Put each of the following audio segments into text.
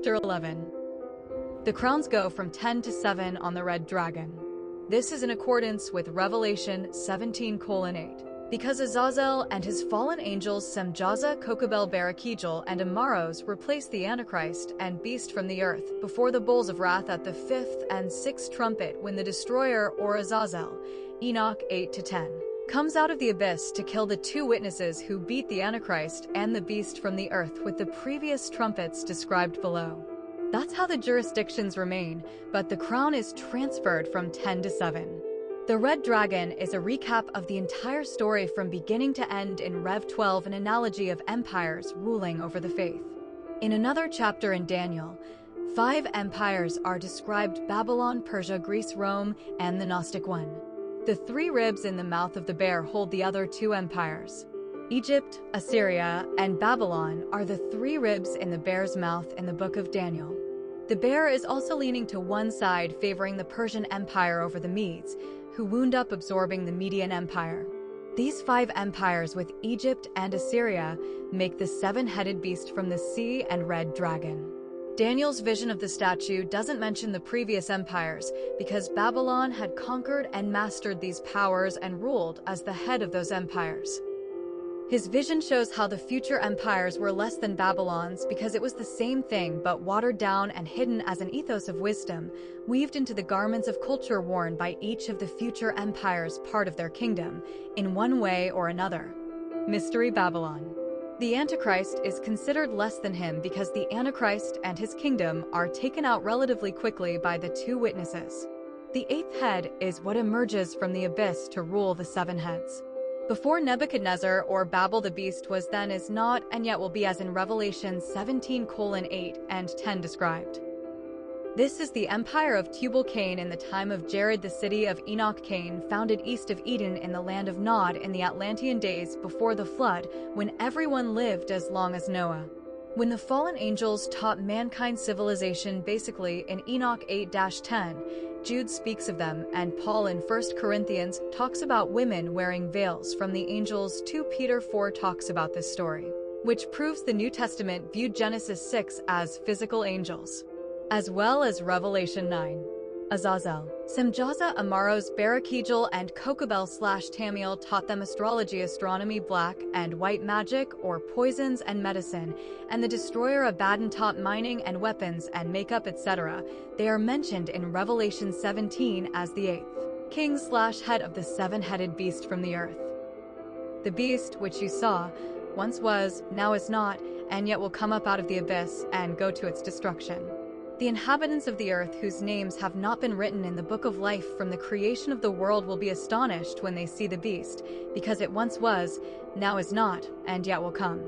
Chapter 11. The crowns go from 10 to 7 on the red dragon. This is in accordance with Revelation 17:8. Because Azazel and his fallen angels Semjaza, Kokabel, Barakijal, and Amaros replace the Antichrist and beast from the earth before the bowls of wrath at the 5th and 6th trumpet, when the destroyer, or Azazel, Enoch 8-10, comes out of the abyss to kill the two witnesses who beat the Antichrist and the beast from the earth with the previous trumpets described below. That's how the jurisdictions remain, but the crown is transferred from 10 to 7. The Red Dragon is a recap of the entire story from beginning to end in Rev 12, an analogy of empires ruling over the faith. In another chapter in Daniel, 5 empires are described: Babylon, Persia, Greece, Rome, and the Gnostic one. The 3 ribs in the mouth of the bear hold the other 2 empires. Egypt, Assyria, and Babylon are the 3 ribs in the bear's mouth in the book of Daniel. The bear is also leaning to one side, favoring the Persian Empire over the Medes, who wound up absorbing the Median Empire. These 5 empires, with Egypt and Assyria, make the 7-headed beast from the sea and red dragon. Daniel's vision of the statue doesn't mention the previous empires, because Babylon had conquered and mastered these powers and ruled as the head of those empires. His vision shows how the future empires were less than Babylon's, because it was the same thing but watered down and hidden as an ethos of wisdom, weaved into the garments of culture worn by each of the future empires, part of their kingdom, in one way or another. Mystery Babylon. The Antichrist is considered less than him because the Antichrist and his kingdom are taken out relatively quickly by the 2 witnesses. The 8th head is what emerges from the abyss to rule the 7 heads. Before Nebuchadnezzar, or Babel the beast, was, then is not, and yet will be, as in Revelation 17:8 and 10 described. This is the empire of Tubal-Cain in the time of Jared, the city of Enoch-Cain, founded east of Eden in the land of Nod in the Atlantean days before the flood, when everyone lived as long as Noah. When the fallen angels taught mankind civilization, basically in Enoch 8-10, Jude speaks of them, and Paul in 1 Corinthians talks about women wearing veils from the angels. 2 Peter 4 talks about this story, which proves the New Testament viewed Genesis 6 as physical angels, as well as Revelation 9. Azazel, Semjaza, Amaros, Barakijal, and Kokabel/Tamiel taught them astrology, astronomy, black and white magic, or poisons and medicine, and the destroyer Abaddon taught mining and weapons and makeup, etc. They are mentioned in Revelation 17 as the 8th king/head of the 7-headed beast from the earth. The beast, which you saw, once was, now is not, and yet will come up out of the abyss and go to its destruction. The inhabitants of the earth, whose names have not been written in the book of life from the creation of the world, will be astonished when they see the beast, because it once was, now is not, and yet will come.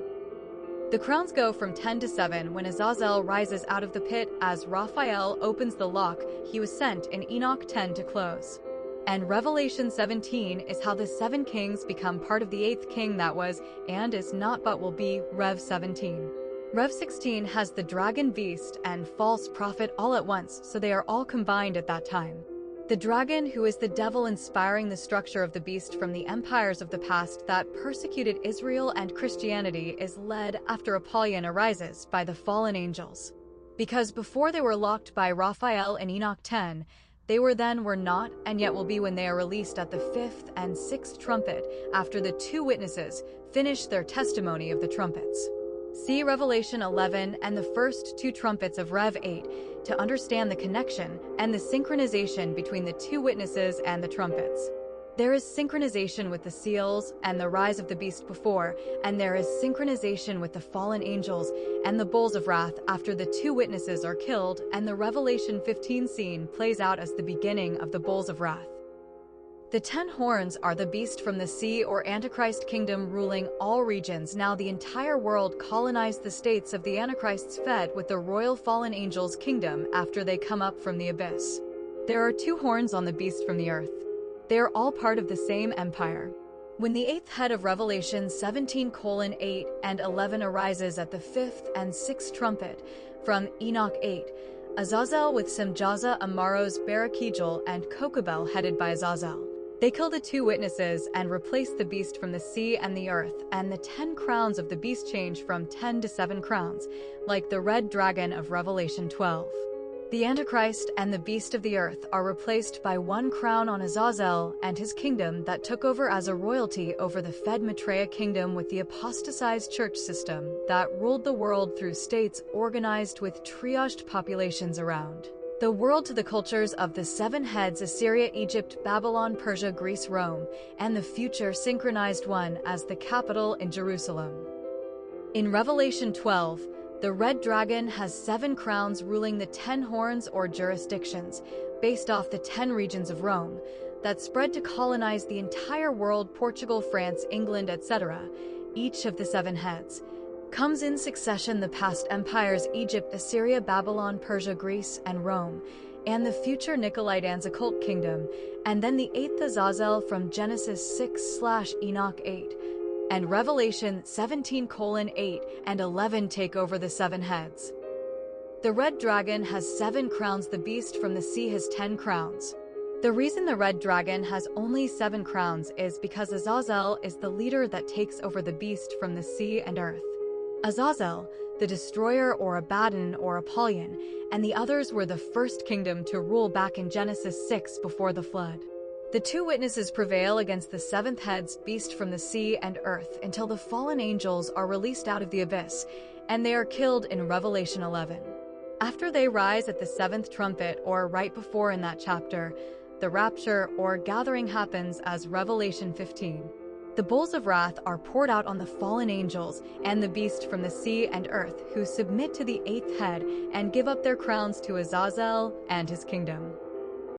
The crowns go from 10 to 7 when Azazel rises out of the pit. As Raphael opens the lock, he was sent in Enoch 10 to close. And Revelation 17 is how the 7 kings become part of the 8th king that was, and is not, but will be, Rev 17. Rev 16 has the dragon beast and false prophet all at once, so they are all combined at that time. The dragon, who is the devil inspiring the structure of the beast from the empires of the past that persecuted Israel and Christianity, is led, after Apollyon arises, by the fallen angels. Because before they were locked by Raphael in Enoch 10, they were then, were not, and yet will be when they are released at the 5th and 6th trumpet, after the 2 witnesses finish their testimony of the trumpets. See Revelation 11 and the first 2 trumpets of Rev 8 to understand the connection and the synchronization between the 2 witnesses and the trumpets. There is synchronization with the seals and the rise of the beast before, and there is synchronization with the fallen angels and the bowls of wrath after the 2 witnesses are killed, and the Revelation 15 scene plays out as the beginning of the bowls of wrath. The 10 horns are the beast from the sea, or Antichrist kingdom, ruling all regions. Now the entire world colonized the states of the Antichrist's fed with the royal fallen angels' kingdom after they come up from the abyss. There are 2 horns on the beast from the earth. They are all part of the same empire. When the 8th head of Revelation 17:8 and 11 arises at the 5th and 6th trumpet from Enoch 8, Azazel with Semjaza, Amaros, Barakijal, and Kokabel headed by Azazel. They kill the 2 witnesses and replace the beast from the sea and the earth, and the 10 crowns of the beast change from 10 to 7 crowns, like the red dragon of Revelation 12. The Antichrist and the beast of the earth are replaced by 1 crown on Azazel and his kingdom that took over as a royalty over the Fed Maitreya kingdom with the apostatized church system that ruled the world through states organized with triaged populations around the world to the cultures of the 7 heads: Assyria, Egypt, Babylon, Persia, Greece, Rome, and the future synchronized one as the capital in Jerusalem. In Revelation 12, the red dragon has 7 crowns ruling the 10 horns or jurisdictions, based off the 10 regions of Rome, that spread to colonize the entire world: Portugal, France, England, etc. Each of the 7 heads comes in succession: the past empires Egypt, Assyria, Babylon, Persia, Greece, and Rome, and the future Nicolaitans occult kingdom, and then the 8th Azazel from Genesis 6/Enoch 8. And Revelation 17:8 and 11 take over the 7 heads. The red dragon has 7 crowns. The beast from the sea has 10 crowns. The reason the red dragon has only 7 crowns is because Azazel is the leader that takes over the beast from the sea and earth. Azazel, the destroyer or Abaddon or Apollyon, and the others were the first kingdom to rule back in Genesis 6 before the flood. The 2 witnesses prevail against the 7th head's beast from the sea and earth until the fallen angels are released out of the abyss, and they are killed in Revelation 11. After they rise at the 7th trumpet, or right before in that chapter, the rapture or gathering happens as Revelation 15. The bowls of wrath are poured out on the fallen angels and the beast from the sea and earth, who submit to the 8th head and give up their crowns to Azazel and his kingdom.